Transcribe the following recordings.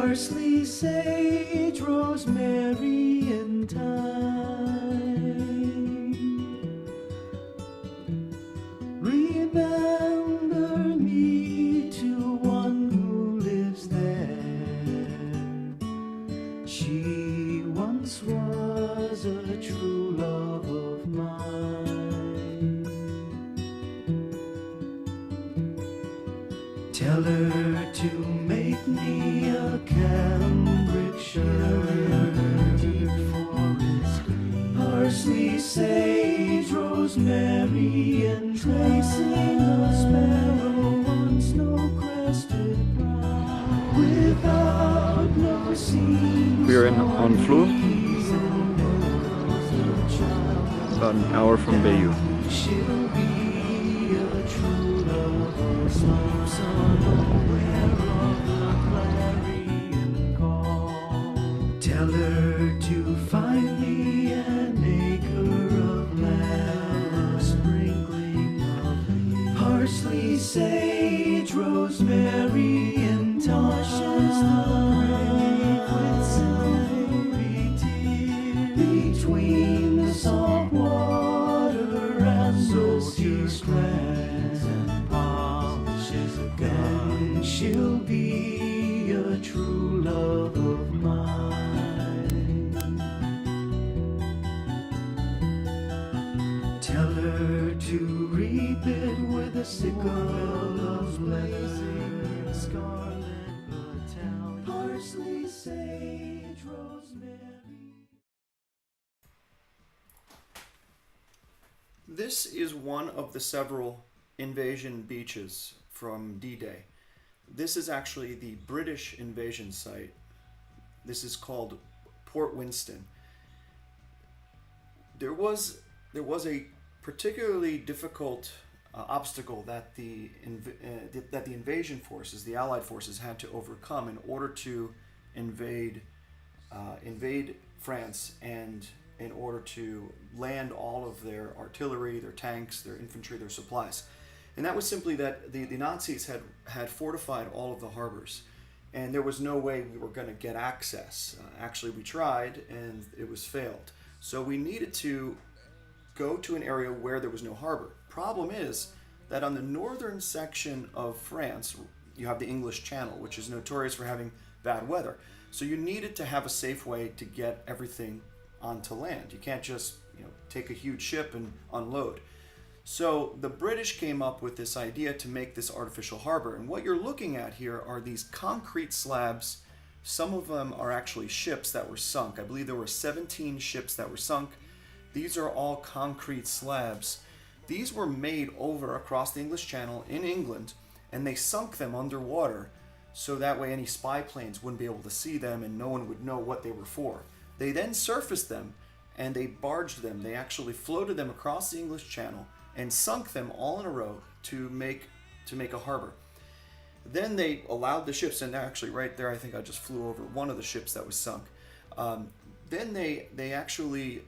Parsley, sage, rosemary, and thyme. Remember me to one who lives there. She once was a true love of mine. Tell her to make me a cambric shirt, deep forest green. Parsley, sage, rosemary, and tracing a sparrow on snow-crested brow. Without no seams. We are in Honfleur, about an hour from Bayeux. She'll be a true love of somewhere of the clarion call. Tell her to find me an acre of land, a sprinkling of parsley, sage, rosemary, and thyme. With silvery tears between the salt water and silky strands and polishes a gun. She'll be a true love of mine. Tell her to reap it with a sickle of blazing scarlet battalion. Parsley, sage, rosemary. This is one of the several invasion beaches from D-Day. This is actually the British invasion site. This is called Port Winston. There was a particularly difficult obstacle that the invasion forces, the Allied forces, had to overcome in order to invade France, and in order to land all of their artillery, their tanks, their infantry, their supplies. And that was simply that the Nazis had fortified all of the harbors, and there was no way we were going to get access. Actually, we tried, and it was failed. So we needed to go to an area where there was no harbor. Problem is that on the northern section of France, you have the English Channel, which is notorious for having bad weather. So you needed to have a safe way to get everything onto land. You can't just take a huge ship and unload. So the British came up with this idea to make this artificial harbor. And what you're looking at here are these concrete slabs. Some of them are actually ships that were sunk. I believe there were 17 ships that were sunk. These are all concrete slabs. These were made over across the English Channel in England, and they sunk them underwater so that way any spy planes wouldn't be able to see them and no one would know what they were for. They then surfaced them and they barged them. They actually floated them across the English Channel and sunk them all in a row to make a harbor. Then they allowed the ships, and actually right there I think I just flew over one of the ships that was sunk. Then they actually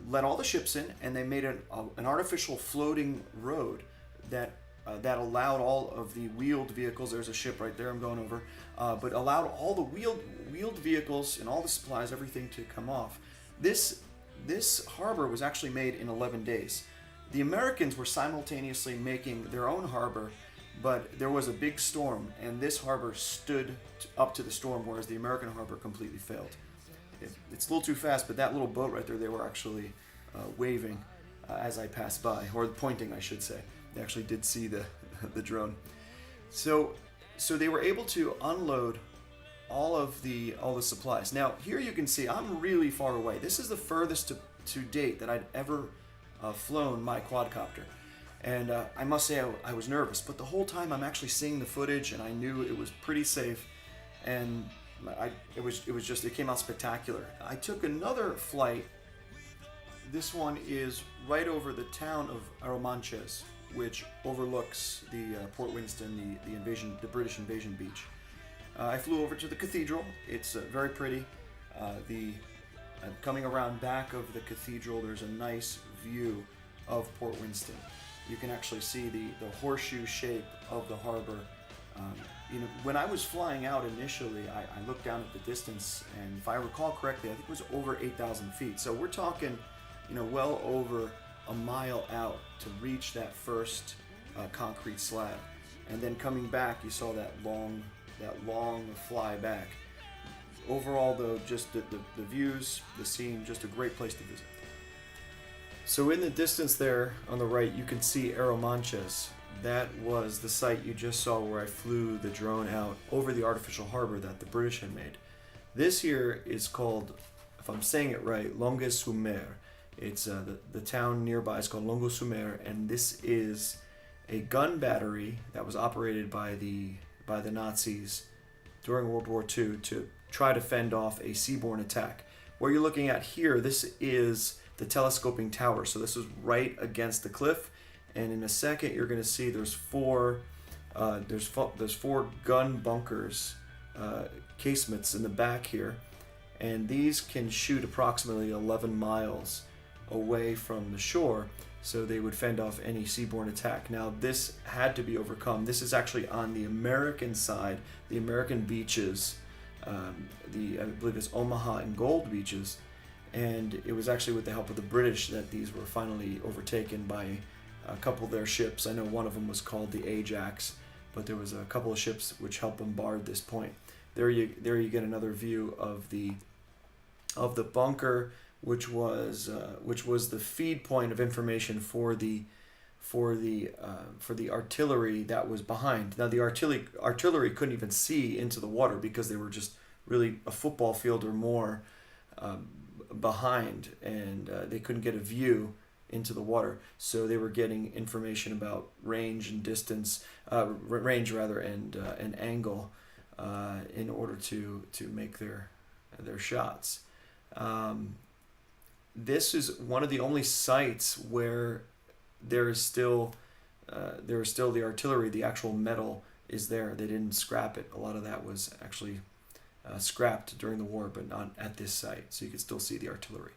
let all the ships in, and they made an artificial floating road that allowed all of the wheeled vehicles. There's a ship right there I'm going over, but allowed all the wheeled vehicles and all the supplies, everything to come off. This harbor was actually made in 11 days. The Americans were simultaneously making their own harbor, but there was a big storm, and this harbor stood up to the storm, whereas the American harbor completely failed. It's a little too fast, but that little boat right there, they were actually waving as I passed by, or pointing, I should say. They actually did see the drone. So they were able to unload all the supplies. Now here you can see I'm really far away. This is the furthest to date that I'd ever flown my quadcopter, and I must say I was nervous, but the whole time I'm actually seeing the footage, and I knew it was pretty safe, and it came out spectacular. I took another flight. This one is right over the town of Arromanches, which overlooks the Port Winston, the British invasion beach. I flew over to the cathedral. It's very pretty. Coming around back of the cathedral, there's a nice view of Port Winston. You can actually see the horseshoe shape of the harbor You know, when I was flying out initially, I looked down at the distance, and if I recall correctly, I think it was over 8,000 feet. So we're talking, you know, well over a mile out to reach that first concrete slab. And then coming back, you saw that long fly back. Overall, though, just the views, the scene, just a great place to visit. So in the distance there on the right, you can see Arromanches. That was the site you just saw where I flew the drone out over the artificial harbor that the British had made. This here is called, if I'm saying it right, Longueuil-sur-Mer. It's the town nearby is called Longueuil-sur-Mer, and this is a gun battery that was operated by the Nazis during World War II to try to fend off a seaborne attack. What you're looking at here, this is the telescoping tower. So this is right against the cliff, and in a second you're going to see there's four gun bunkers, casemates in the back here, and these can shoot approximately 11 miles away from the shore, so they would fend off any seaborne attack. Now this had to be overcome. This is actually on the American side, the American beaches, I believe it's Omaha and Gold beaches, and it was actually with the help of the British that these were finally overtaken by a couple of their ships. I know one of them was called the Ajax, but there was a couple of ships which helped bombard this point. There you get another view of the bunker, which was the feed point of information for the artillery that was behind. Now the artillery couldn't even see into the water because they were just really a football field or more behind, and they couldn't get a view into the water. So they were getting information about range and distance, and angle in order to make their shots. This is one of the only sites where there is still the artillery. The actual metal is there. They didn't scrap it. A lot of that was actually scrapped during the war, but not at this site. So you can still see the artillery.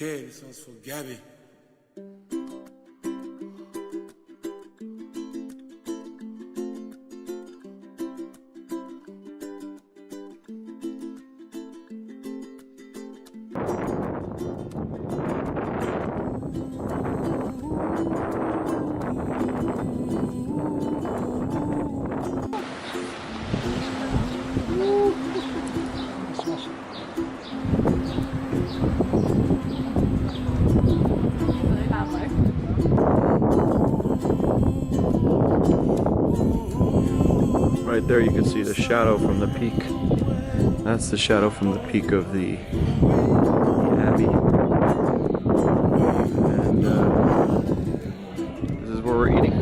Okay, this one's for Gabby. Right there you can see the shadow from the peak. That's the shadow from the peak of the Abbey. And this is where we're eating.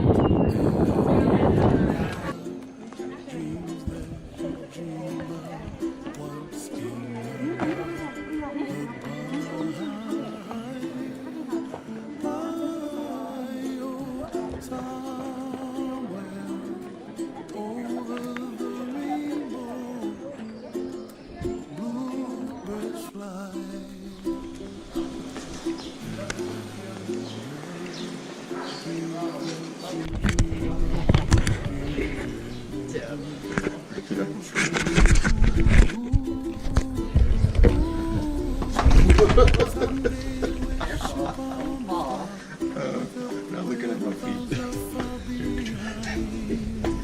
Now looking at my feet.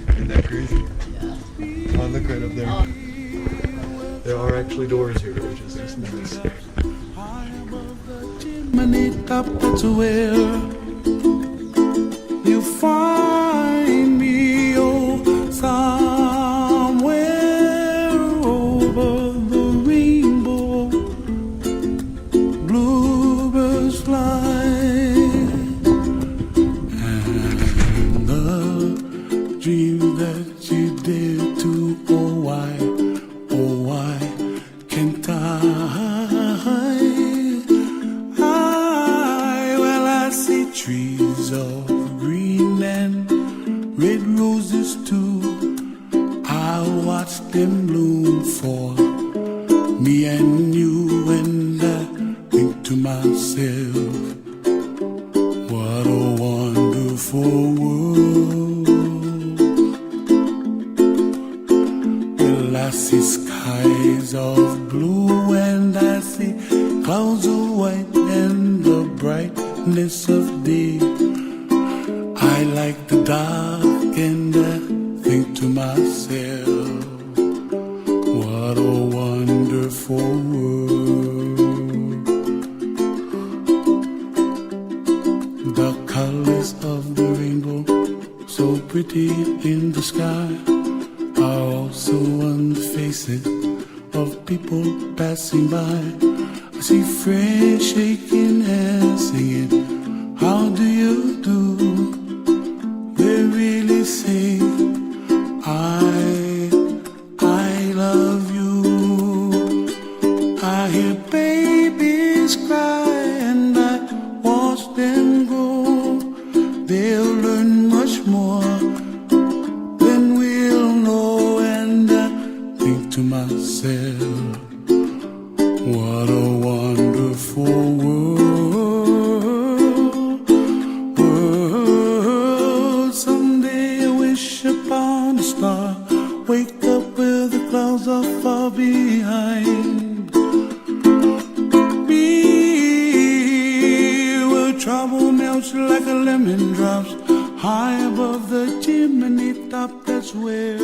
Isn't that crazy? Yeah. Oh, look right up there. There are actually doors here, which is just nice. Top, that's where you find me, oh, somewhere over the rainbow. Bluebirds fly, and the dream that you did to, oh why can't I? Trees of green and red roses too. I watch them bloom for me and you, and I think to myself, what a wonderful world. Well, I see skies of blue and I see clouds of white and the brightness of day. I like the dark and I think to myself, what a wonderful world. The colors of the rainbow, so pretty in the sky, are also on the faces of people passing by. I see friends shaking hands, singing, how do you do? They really say, I love you. I hear babies cry and I watch them grow. They'll learn much more than we'll know, and I think to myself, what a wonderful world. Someday I wish upon a star, wake up where the clouds are far behind me, where trouble melts like a lemon drops high above the chimney top. That's where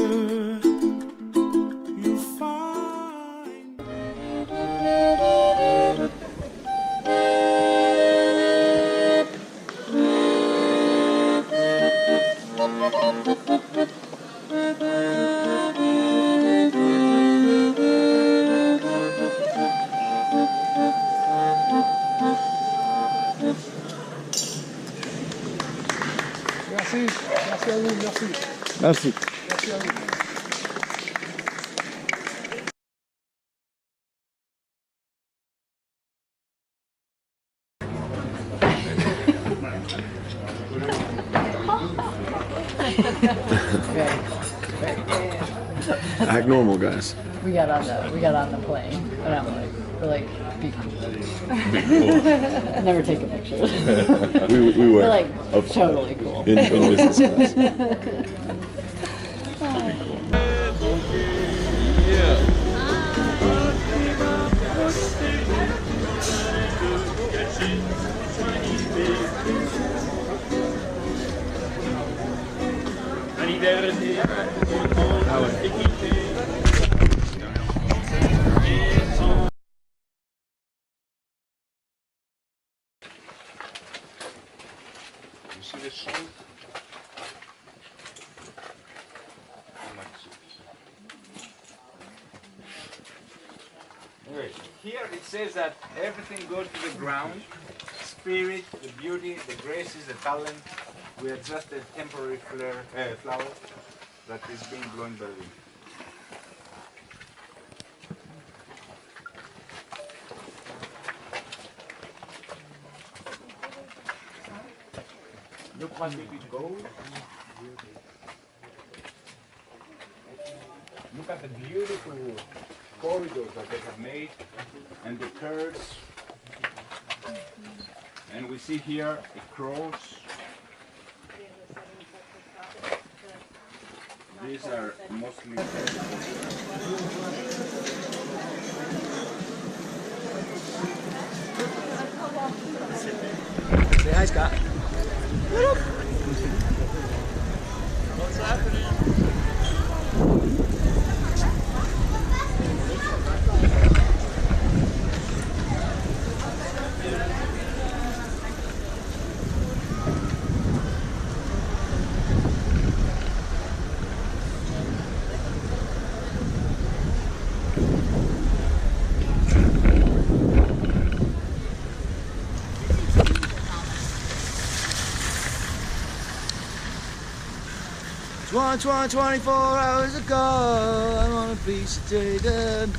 you find. Merci. Merci à vous, merci. Merci. Merci à vous. Act normal, guys. We got on the plane, and I'm like, we're like, be cool. Never take a picture. we were. We're like totally cool. In business class. You see this song? Okay. Here it says that everything goes to the ground. Spirit, the beauty, the graces, the talent. We are just a temporary flower that is being blown by the wind. Look how big it goes. Look at the beautiful corridors that they have made and the curves. And we see here a cross. These are mostly. Say hi, Scott. What's happening? Twenty, 24 hours ago, I'm on a piece of Jaden.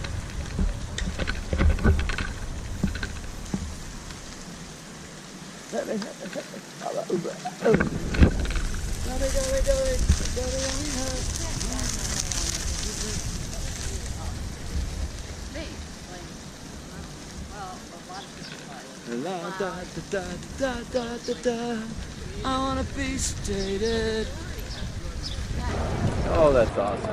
I want a piece of Jaden. Oh, that's awesome.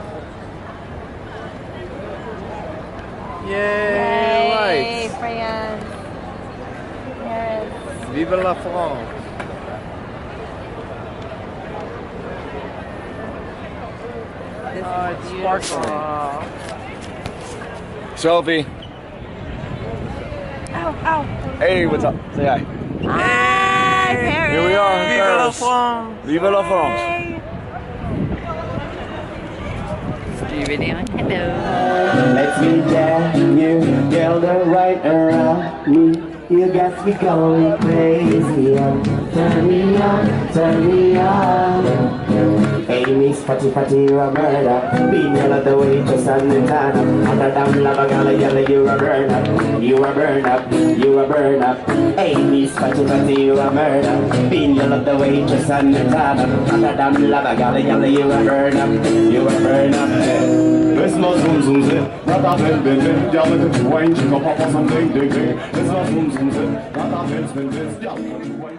Yay, Yay, France. Yes. lights! Vive la France! Oh, it's sparkling. Sophie. Ow, ow. Hey, what's up? Say hi. Hi, Paris. Here we are in Paris. Vive la France! Do you really want hello? Let me tell you, girl, the right around me. You got me going crazy. Turn me on, turn me on. Hey, Miss Fatty Fatty, you a murder. Female of the waitress and the tanner. Under damn lava gala yellow, you a burn up. You a burn up, you a burn up. Hey, Miss Fatty Fatty, you a murder. Female of the waitress and the tanner. Under damn lava gala yellow, you a burn up. You a burn up. Laisse-moi zoom zoom zip, dans ta belle belle, garde que tu whines, je comprends pas ça me ding ding ding. Laisse-moi zoom zoom zip, dans ta belle belle, garde que tu whines.